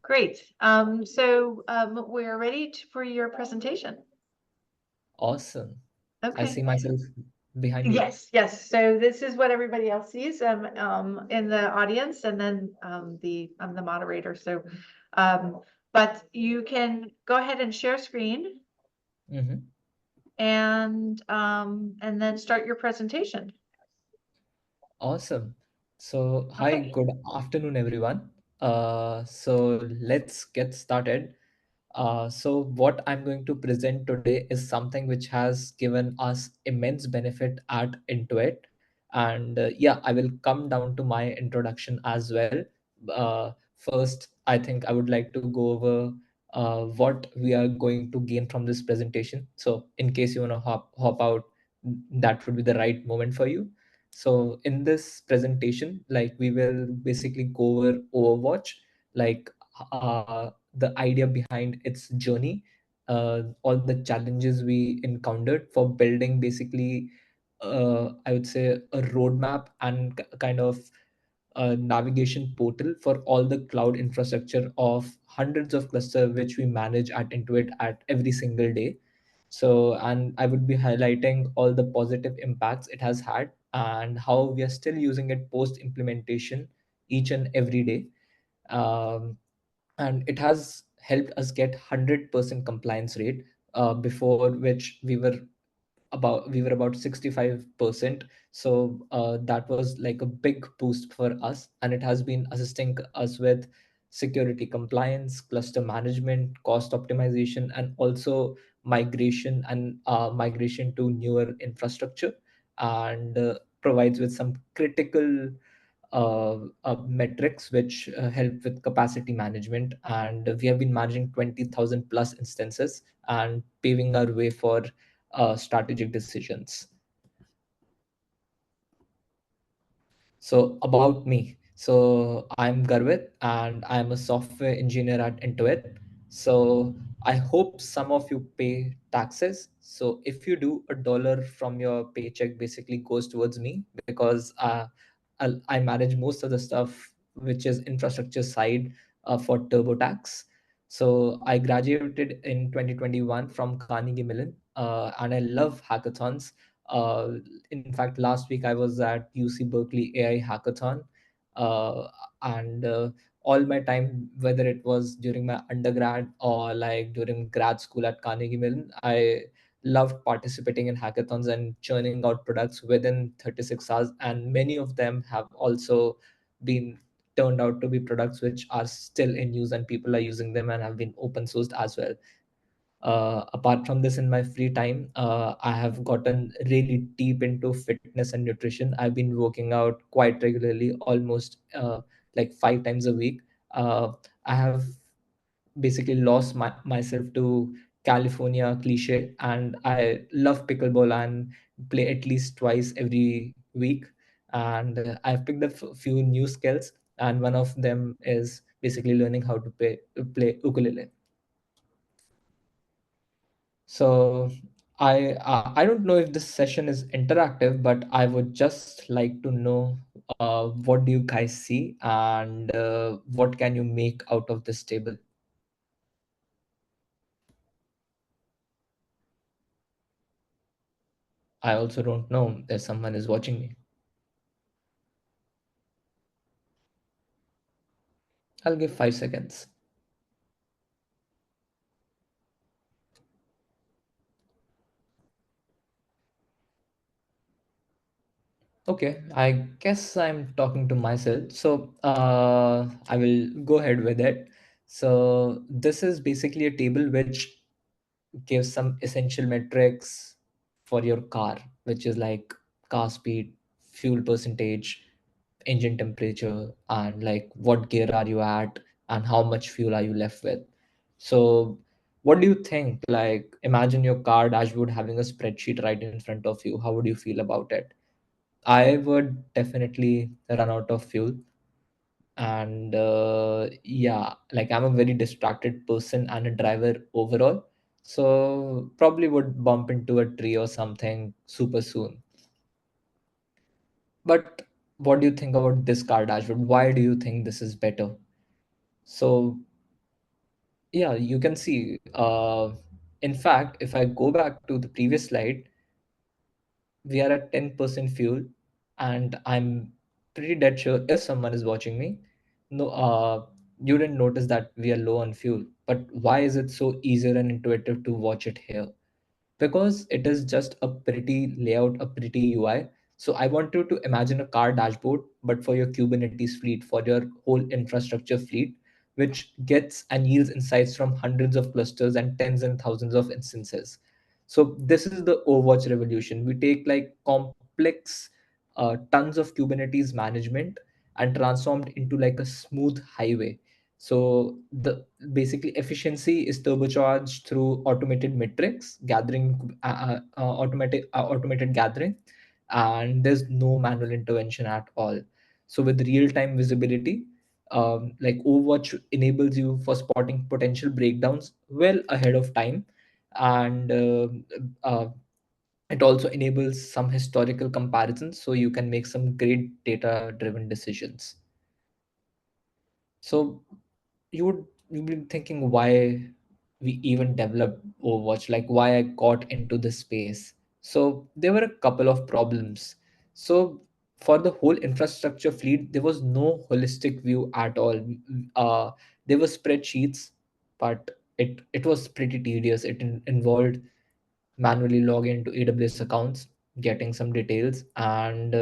Great. We're ready for your presentation. Awesome. I Okay. see myself behind you. Yes. So this is what everybody else sees in the audience, and then I'm the moderator. So, um, but you can go ahead and share screen Hmm. and then start your presentation. Awesome. So, hi, Okay. good afternoon, everyone. So let's get started. So what I'm going to present today is something which has given us immense benefit at Intuit. And yeah, I will come down to my introduction as well. First, I think I would like to go over what we are going to gain from this presentation. So in case you want to hop out, that would be the right moment for you. So in this presentation, like we will basically go over Overwatch, like the idea behind its journey, all the challenges we encountered for building basically, I would say, a roadmap and kind of a navigation portal for all the cloud infrastructure of hundreds of clusters which we manage at Intuit at every single day. So, and I would be highlighting all the positive impacts it has had and how we are still using it post implementation each and every day. Um, and it has helped us get 100% compliance rate, before which we were about 65%. So that was like a big boost for us, and it has been assisting us with security compliance, cluster management, cost optimization, and also migration to newer infrastructure, and provides with some critical metrics which help with capacity management. And we have been managing 20,000 plus instances and paving our way for strategic decisions. So about me. So I'm Garvit and I'm a software engineer at Intuit. So I hope some of you pay taxes. So if you do, $1 from your paycheck basically goes towards me, because I manage most of the stuff which is infrastructure side for TurboTax. So I graduated in 2021 from Carnegie Mellon, and I love hackathons. uh, in fact, last week I was at UC Berkeley AI Hackathon, uh, and all my time, whether it was during my undergrad or like during grad school at Carnegie Mellon, I loved participating in hackathons and churning out products within 36 hours. And many of them have also been turned out to be products which are still in use and people are using them and have been open sourced as well. Apart from this, in my free time, I have gotten really deep into fitness and nutrition. I've been working out quite regularly, almost like 5 times a week. I have basically lost myself to California cliche, and I love pickleball and play at least twice every week. And I've picked up a few new skills, and one of them is basically learning how to play ukulele. So I don't know if this session is interactive, but I would just like to know, what do you guys see, and what can you make out of this table? I also don't know if someone is watching me. I'll give 5 seconds. Okay, I guess I'm talking to myself. So I will go ahead with it. So this is basically a table which gives some essential metrics for your car, which is like car speed, fuel percentage, engine temperature, and like what gear are you at, and how much fuel are you left with. So, what do you think? Like, imagine your car dashboard having a spreadsheet right in front of you. How would you feel about it? I would definitely run out of fuel. And yeah, like I'm a very distracted person and a driver overall, so probably would bump into a tree or something super soon. But what do you think about this car dashboard? Why do you think this is better? So Yeah, you can see. In fact, if I go back to the previous slide, we are at 10% fuel, and I'm pretty dead sure if someone is watching me, no, you didn't notice that we are low on fuel. But why is it so easier and intuitive to watch it here? Because it is just a pretty layout, a pretty UI. So I want you to imagine a car dashboard, but for your Kubernetes fleet, for your whole infrastructure fleet, which gets and yields insights from hundreds of clusters and tens and thousands of instances. So this is the Overwatch revolution. We take like complex tons of Kubernetes management and transformed into like a smooth highway. So the basically efficiency is turbocharged through automated metrics gathering, automated gathering, and there's no manual intervention at all. So with real time visibility, like Overwatch enables you for spotting potential breakdowns well ahead of time, and uh, it also enables some historical comparisons, so you can make some great data driven decisions. So you'd be thinking why we even developed Overwatch, like why I got into this space. So there were a couple of problems. So for the whole infrastructure fleet, there was no holistic view at all. Uh, there were spreadsheets, but it was pretty tedious. It involved manually log into AWS accounts, getting some details, and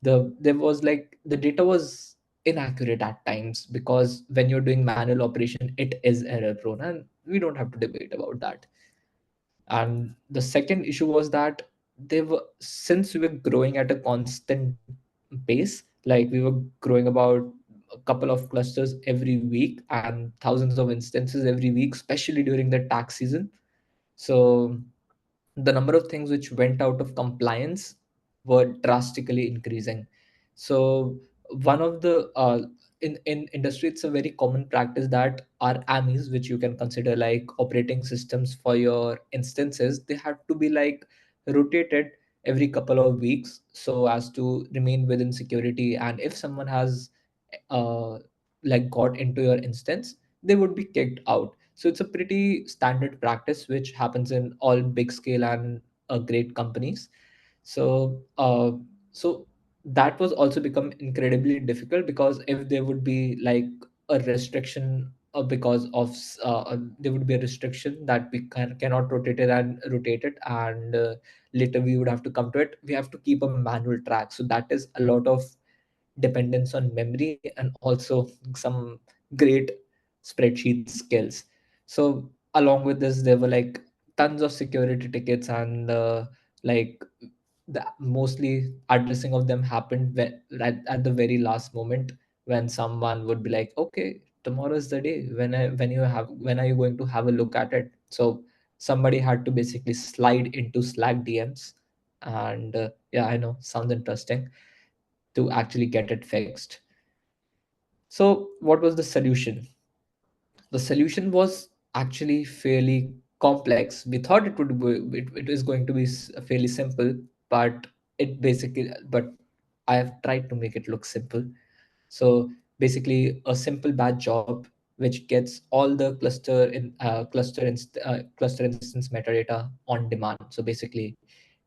there was like the data was inaccurate at times, because when you're doing manual operation, it is error prone, and we don't have to debate about that. And the second issue was that they were since we were growing at a constant pace, like we were growing about a couple of clusters every week and thousands of instances every week, especially during the tax season. So the number of things which went out of compliance were drastically increasing. So one of the in industry, it's a very common practice that our AMIs, which you can consider like operating systems for your instances, they have to be like rotated every couple of weeks so as to remain within security. And if someone has uh, like got into your instance, they would be kicked out. So it's a pretty standard practice which happens in all big scale and great companies. So so that was also become incredibly difficult, because if there would be like a restriction, because of there would be a restriction that we cannot rotate it, and later we would have to come to it, we have to keep a manual track. So that is a lot of dependence on memory and also some great spreadsheet skills. So along with this, there were like tons of security tickets, and like the mostly addressing of them happened at the very last moment, when someone would be like, okay, tomorrow is the day, when are you going to have a look at it? So somebody had to basically slide into Slack DMs, and yeah, I know, sounds interesting, to actually get it fixed. So what was the solution? The solution was actually fairly complex. We thought it is going to be fairly simple, but but I have tried to make it look simple. So basically, a simple batch job which gets all the cluster instance metadata on demand. So basically,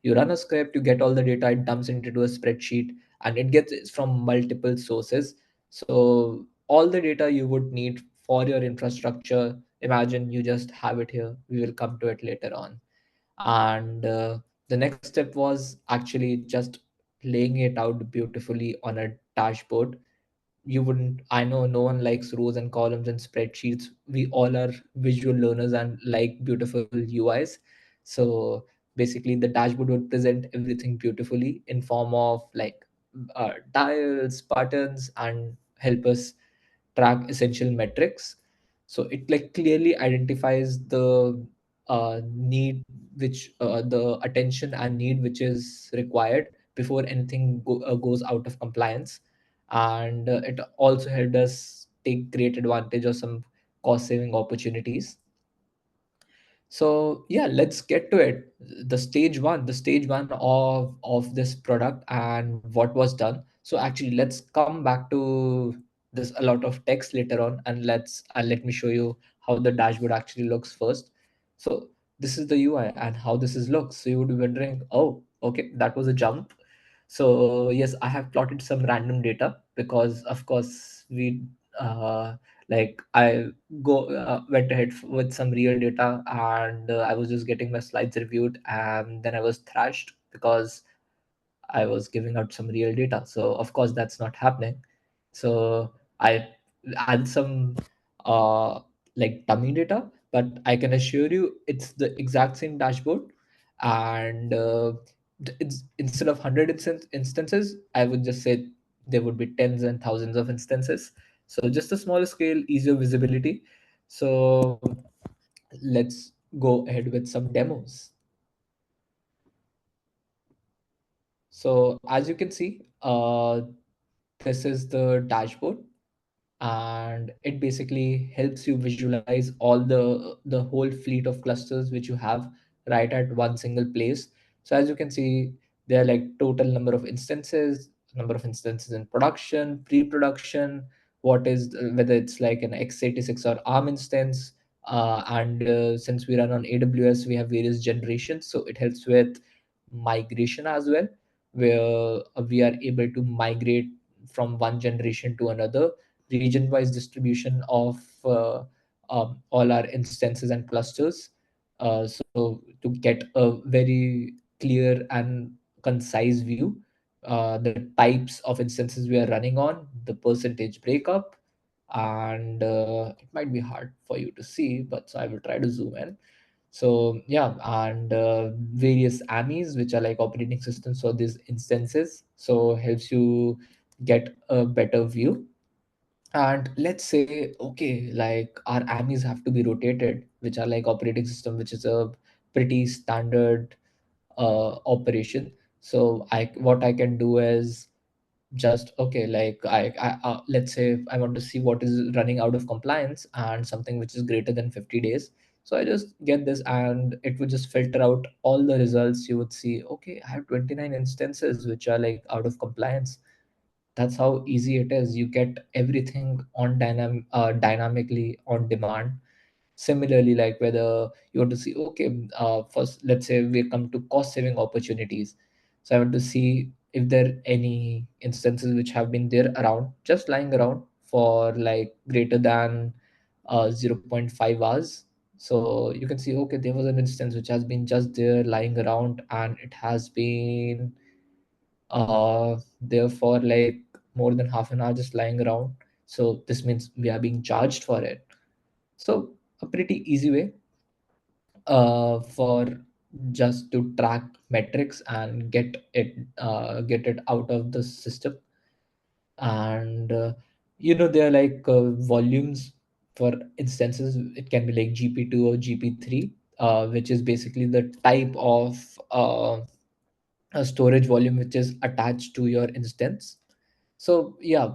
you run a script, you get all the data, it dumps into a spreadsheet, and it gets it from multiple sources. So all the data you would need for your infrastructure, imagine you just have it here. We will come to it later on. And the next step was actually just laying it out beautifully on a dashboard. You wouldn't I know no one likes rows and columns and spreadsheets. We all are visual learners and like beautiful UIs. So basically the dashboard would present everything beautifully in form of like dials, buttons, and help us track essential metrics. So it like clearly identifies the need, which the attention and need which is required before anything goes out of compliance. And it also helped us take great advantage of some cost saving opportunities. So yeah, let's get to it. The stage one of this product and what was done. So actually, let's come back to there's a lot of text later on, and let me show you how the dashboard actually looks first. So this is the UI and how this is looks. So you would be wondering, oh, okay, that was a jump. So yes, I have plotted some random data because of course we like I go went ahead with some real data, and I was just getting my slides reviewed, and then I was thrashed because I was giving out some real data. So of course that's not happening. So I add some uh, like dummy data, but I can assure you it's the exact same dashboard. And it's instead of 100 instances, I would just say there would be tens and thousands of instances. So just a smaller scale, easier visibility. So let's go ahead with some demos. So as you can see, this is the dashboard, and it basically helps you visualize all the whole fleet of clusters which you have right at one single place. So as you can see, there are like total number of instances in production, pre-production, what is whether it's like an x86 or ARM instance. And since we run on AWS, we have various generations, so it helps with migration as well, where we are able to migrate from one generation to another, region-wise distribution of all our instances and clusters. So to get a very clear and concise view, the types of instances we are running on, the percentage breakup, and it might be hard for you to see, but so I will try to zoom in. So yeah, and various AMIs, which are like operating systems for these instances, so helps you get a better view. And let's say, okay, like our AMIs have to be rotated, which are like operating system, which is a pretty standard operation. So what I can do is just okay, like let's say I want to see what is running out of compliance and something which is greater than 50 days. So I just get this, and it would just filter out all the results. You would see, okay, I have 29 instances which are like out of compliance. That's how easy it is. You get everything on dynamically on demand. Similarly, like whether you want to see, okay, first let's say we come to cost saving opportunities. So I want to see if there are any instances which have been there around, just lying around for like greater than zero 0.5 hours. So you can see, okay, there was an instance which has been just there lying around, and it has been there for like more than half an hour just lying around. So this means we are being charged for it. So a pretty easy way for just to track metrics and get it out of the system. And there are like volumes for instances. It can be like GP2 or GP3, which is basically the type of a storage volume which is attached to your instance. So yeah,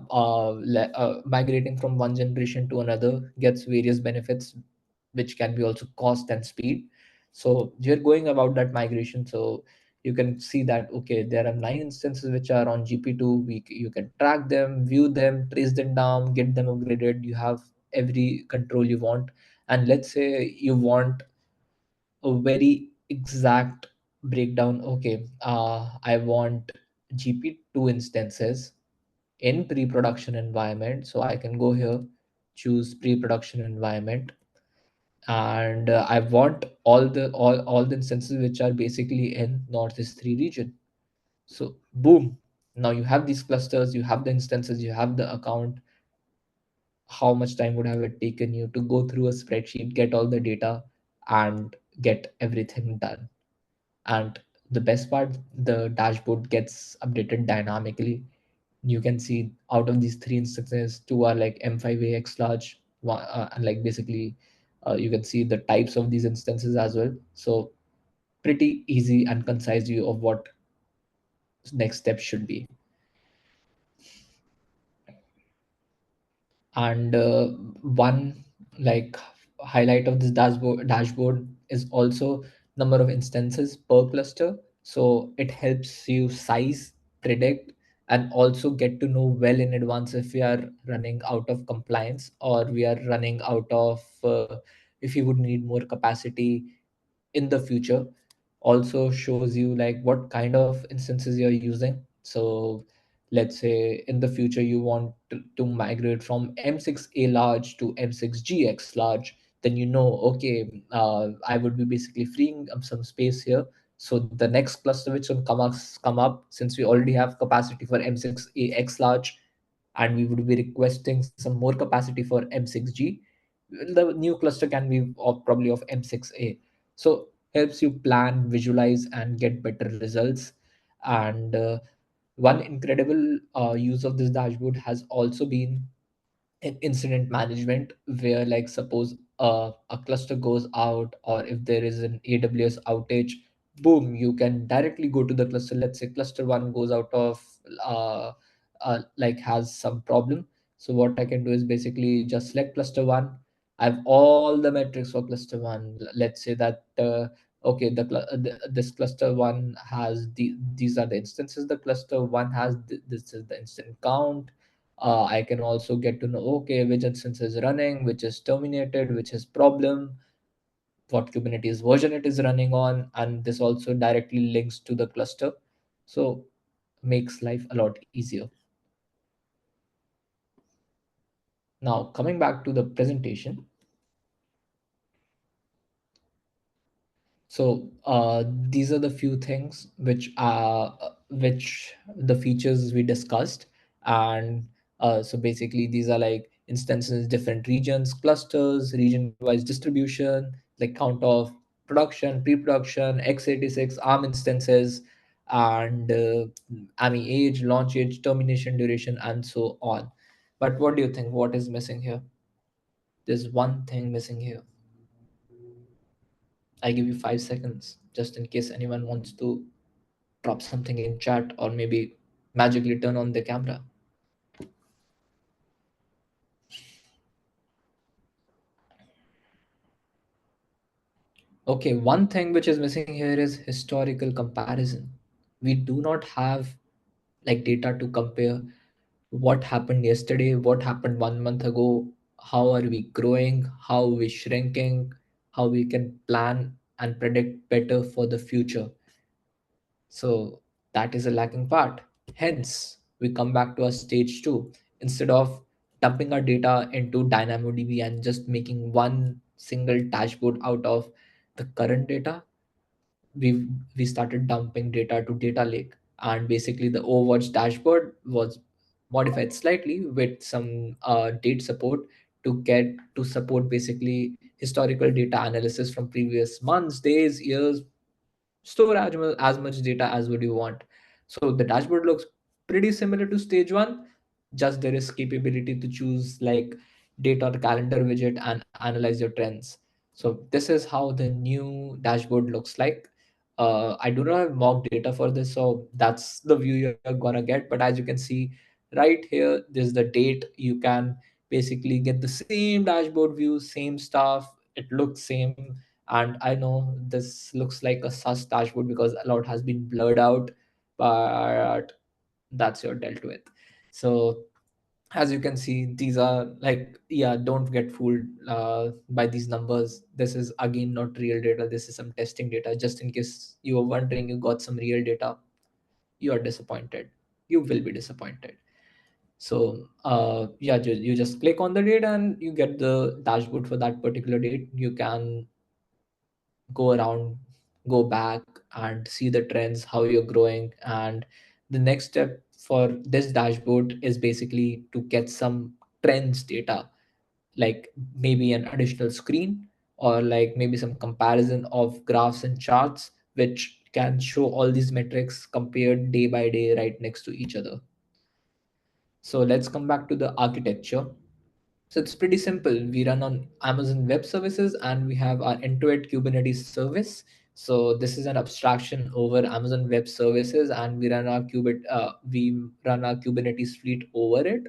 migrating from one generation to another gets various benefits, which can be also cost and speed. So you're going about that migration. So you can see that, okay, there are 9 instances which are on GP2. You can track them, view them, trace them down, get them upgraded. You have every control you want. And let's say you want a very exact breakdown. Okay, I want GP2 instances in pre-production environment. So I can go here, choose pre-production environment, and I want all the instances which are basically in Northeast 3 region. So boom, now you have these clusters, you have the instances, you have the account. How much time would have it taken you to go through a spreadsheet, get all the data, and get everything done? And the best part, the dashboard gets updated dynamically. You can see out of these 3 instances, two are like M5AX large, and like basically you can see the types of these instances as well. So pretty easy and concise view of what next steps should be. And one like highlight of this dashboard is also number of instances per cluster. So it helps you size, predict, and also get to know well in advance if we are running out of compliance or we are running out of if you would need more capacity in the future. Also shows you like what kind of instances you're using. So let's say in the future you want to migrate from M6A large to M6GX large, then you know, okay, I would be basically freeing up some space here. So the next cluster which will come up, since we already have capacity for M6AX large, and we would be requesting some more capacity for M6G, the new cluster can be probably of M6A. So helps you plan, visualize, and get better results. And one incredible use of this dashboard has also been in incident management, where like suppose a cluster goes out, or if there is an AWS outage, boom, you can directly go to the cluster. Let's say cluster one goes out of uh, like has some problem. So what I can do is basically just select cluster one. I have all the metrics for cluster one. Let's say that okay, this cluster one has these are the instances the cluster one has. This is the instant count. I can also get to know, okay, which instance is running, which is terminated, which is problem, what Kubernetes version it is running on, and this also directly links to the cluster. So makes life a lot easier. Now coming back to the presentation. So these are the few things which the features we discussed, and so basically these are like instances, different regions, clusters, region-wise distribution, like count of production, pre-production, x86, ARM instances, and AMI age, launch age, termination duration, and so on. But what do you think? What is missing here? There's one thing missing here. I give you 5 seconds just in case anyone wants to drop something in chat or maybe magically turn on the camera. Okay, one thing which is missing here is historical comparison. We do not have like data to compare what happened yesterday, what happened 1 month ago, how are we growing, how are we shrinking, how we can plan and predict better for the future. So that is a lacking part. Hence, we come back to our stage two. Instead of dumping our data into DynamoDB and just making one single dashboard out of the current data, we started dumping data to data lake. And basically the Overwatch dashboard was modified slightly with some date support to get to support basically historical data analysis from previous months, days, years. Store as much data as would you want. So the dashboard looks pretty similar to stage one, just there is capability to choose like date or calendar widget and analyze your trends. So this is how the new dashboard looks like. I do not have mock data for this, so that's the view you're gonna get. But as you can see right here, there's the date. You can basically get the same dashboard view, same stuff. It looks same. And I know this looks like a sus dashboard because a lot has been blurred out, but that's your dealt with. So as you can see, these are like, yeah, don't get fooled by these numbers. This is again not real data. This is some testing data. Just in case you were wondering, you got some real data, you are disappointed. You will be disappointed. So yeah, you just click on the date and you get the dashboard for that particular date. You can go around, go back, and see the trends, how you're growing. And the next step for this dashboard is basically to get some trends data, like maybe an additional screen, or like maybe some comparison of graphs and charts, which can show all these metrics compared day by day right next to each other. So let's come back to the architecture. So it's pretty simple. We run on Amazon Web Services and we have our end-to-end Kubernetes service. So this is an abstraction over Amazon Web Services, and we run our Kubernetes fleet over it.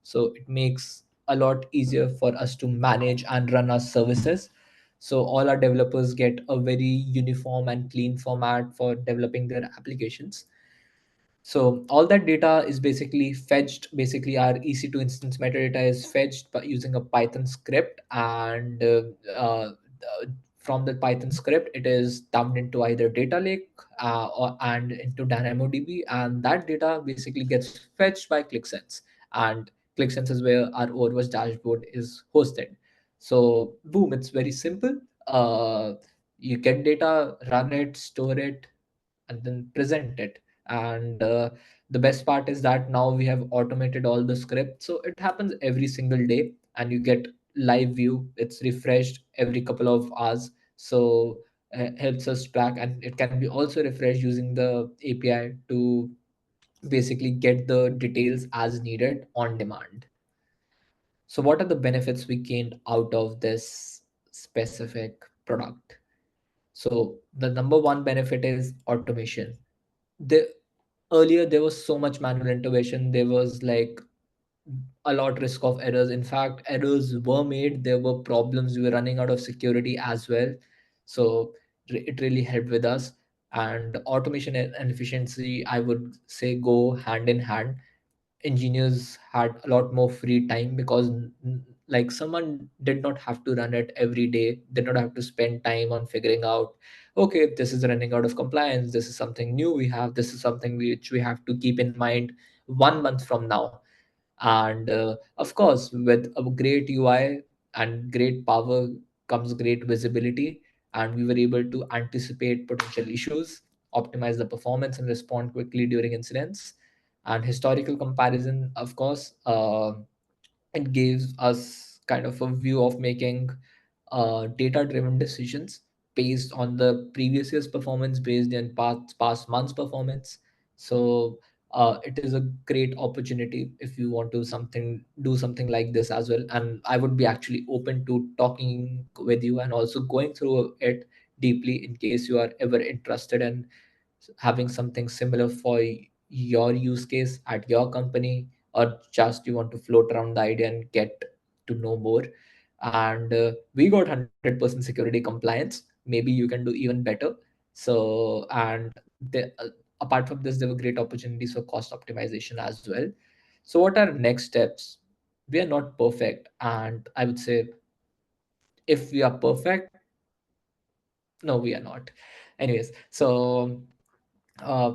So it makes a lot easier for us to manage and run our services. So all our developers get a very uniform and clean format for developing their applications. So all that data is basically fetched. Basically, our EC2 instance metadata is fetched by using a Python script, and from the Python script, it is dumped into either data lake and into DynamoDB, and that data basically gets fetched by ClickSense, and ClickSense is where our Overwatch dashboard is hosted. So boom, it's very simple. You get data, run it, store it, and then present it. And the best part is that now we have automated all the script, so it happens every single day, and you get live view. It's refreshed every couple of hours, so helps us track, and it can be also refreshed using the API to basically get the details as needed on demand. So what are the benefits we gained out of this specific product? So the number one benefit is automation. The Earlier there was so much manual intervention, there was like a lot risk of errors. In fact, errors were made, there were problems, we were running out of security as well. So it really helped with us. And automation and efficiency, I would say, go hand in hand. Engineers had a lot more free time because like someone did not have to run it every day, did not have to spend time on figuring out, okay, this is running out of compliance, this is something new we have, this is something which we have to keep in mind 1 month from now. And of course, with a great UI and great power comes great visibility, and we were able to anticipate potential issues, optimize the performance, and respond quickly during incidents. And historical comparison, of course, it gives us kind of a view of making data driven decisions based on the previous year's performance, based in past months performance. So it is a great opportunity if you want to something do something like this as well, and I would be actually open to talking with you and also going through it deeply in case you are ever interested in having something similar for your use case at your company, or just you want to float around the idea and get to know more. And we got 100% security compliance. Maybe you can do even better. So, and apart from this, there were great opportunities for cost optimization as well. So what are next steps? We are not perfect, and I would say if we are perfect, no, we are not. Anyways, so uh,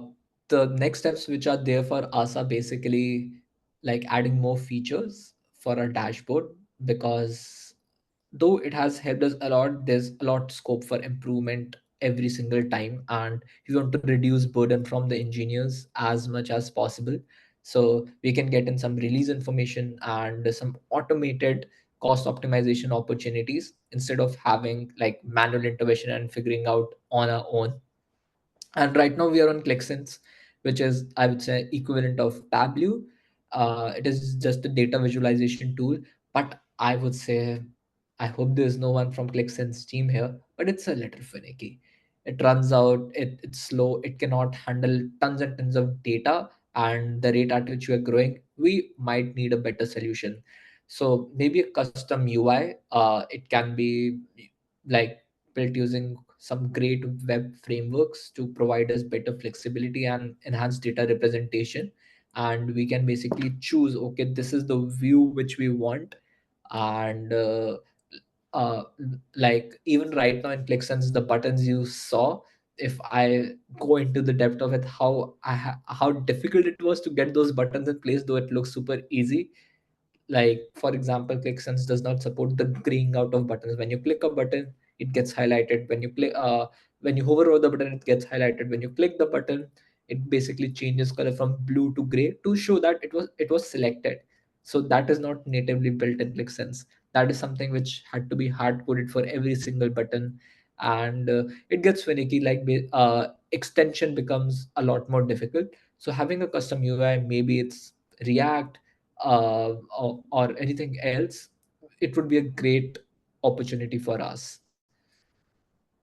the next steps which are there for us are basically like adding more features for our dashboard, because though it has helped us a lot, there's a lot scope for improvement every single time, and we want to reduce burden from the engineers as much as possible. So we can get in some release information and some automated cost optimization opportunities instead of having like manual intervention and figuring out on our own. And right now we are on ClickSense, which is, I would say, equivalent of Tableau. It is just a data visualization tool, but I would say, I hope there's no one from ClickSense team here, but it's a little finicky. It runs out, it's slow, it cannot handle tons and tons of data, and the rate at which we are growing, we might need a better solution. So maybe a custom UI, it can be like built using some great web frameworks to provide us better flexibility and enhanced data representation. And we can basically choose, okay, this is the view which we want. And uh, like even right now in ClickSense, the buttons you saw, if I go into the depth of it, how difficult it was to get those buttons in place, though it looks super easy. Like for example, ClickSense does not support the graying out of buttons. When you click a button, it gets highlighted. When you hover over the button, it gets highlighted. When you click the button, it basically changes color from blue to gray to show that it was selected. So that is not natively built in ClickSense. That is something which had to be hard coded for every single button. And it gets finicky, like extension becomes a lot more difficult. So having a custom UI, maybe it's React, or anything else, it would be a great opportunity for us.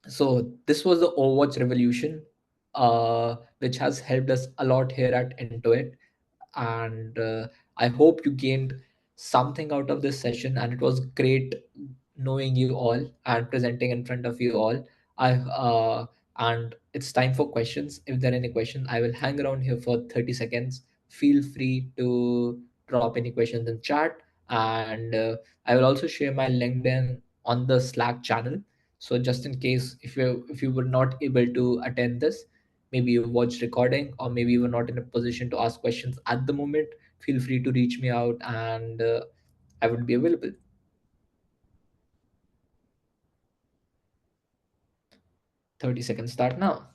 So this was the Overwatch revolution, which has helped us a lot here at Intuit. And I hope you gained something out of this session, and it was great knowing you all and presenting in front of you all. I and it's time for questions. If there are any questions, I will hang around here for 30 seconds. Feel free to drop any questions in chat, and I will also share my LinkedIn on the Slack channel. So just in case if you were not able to attend this, maybe you watched recording, or maybe you were not in a position to ask questions at the moment, feel free to reach me out, and I would be available. 30 seconds start now.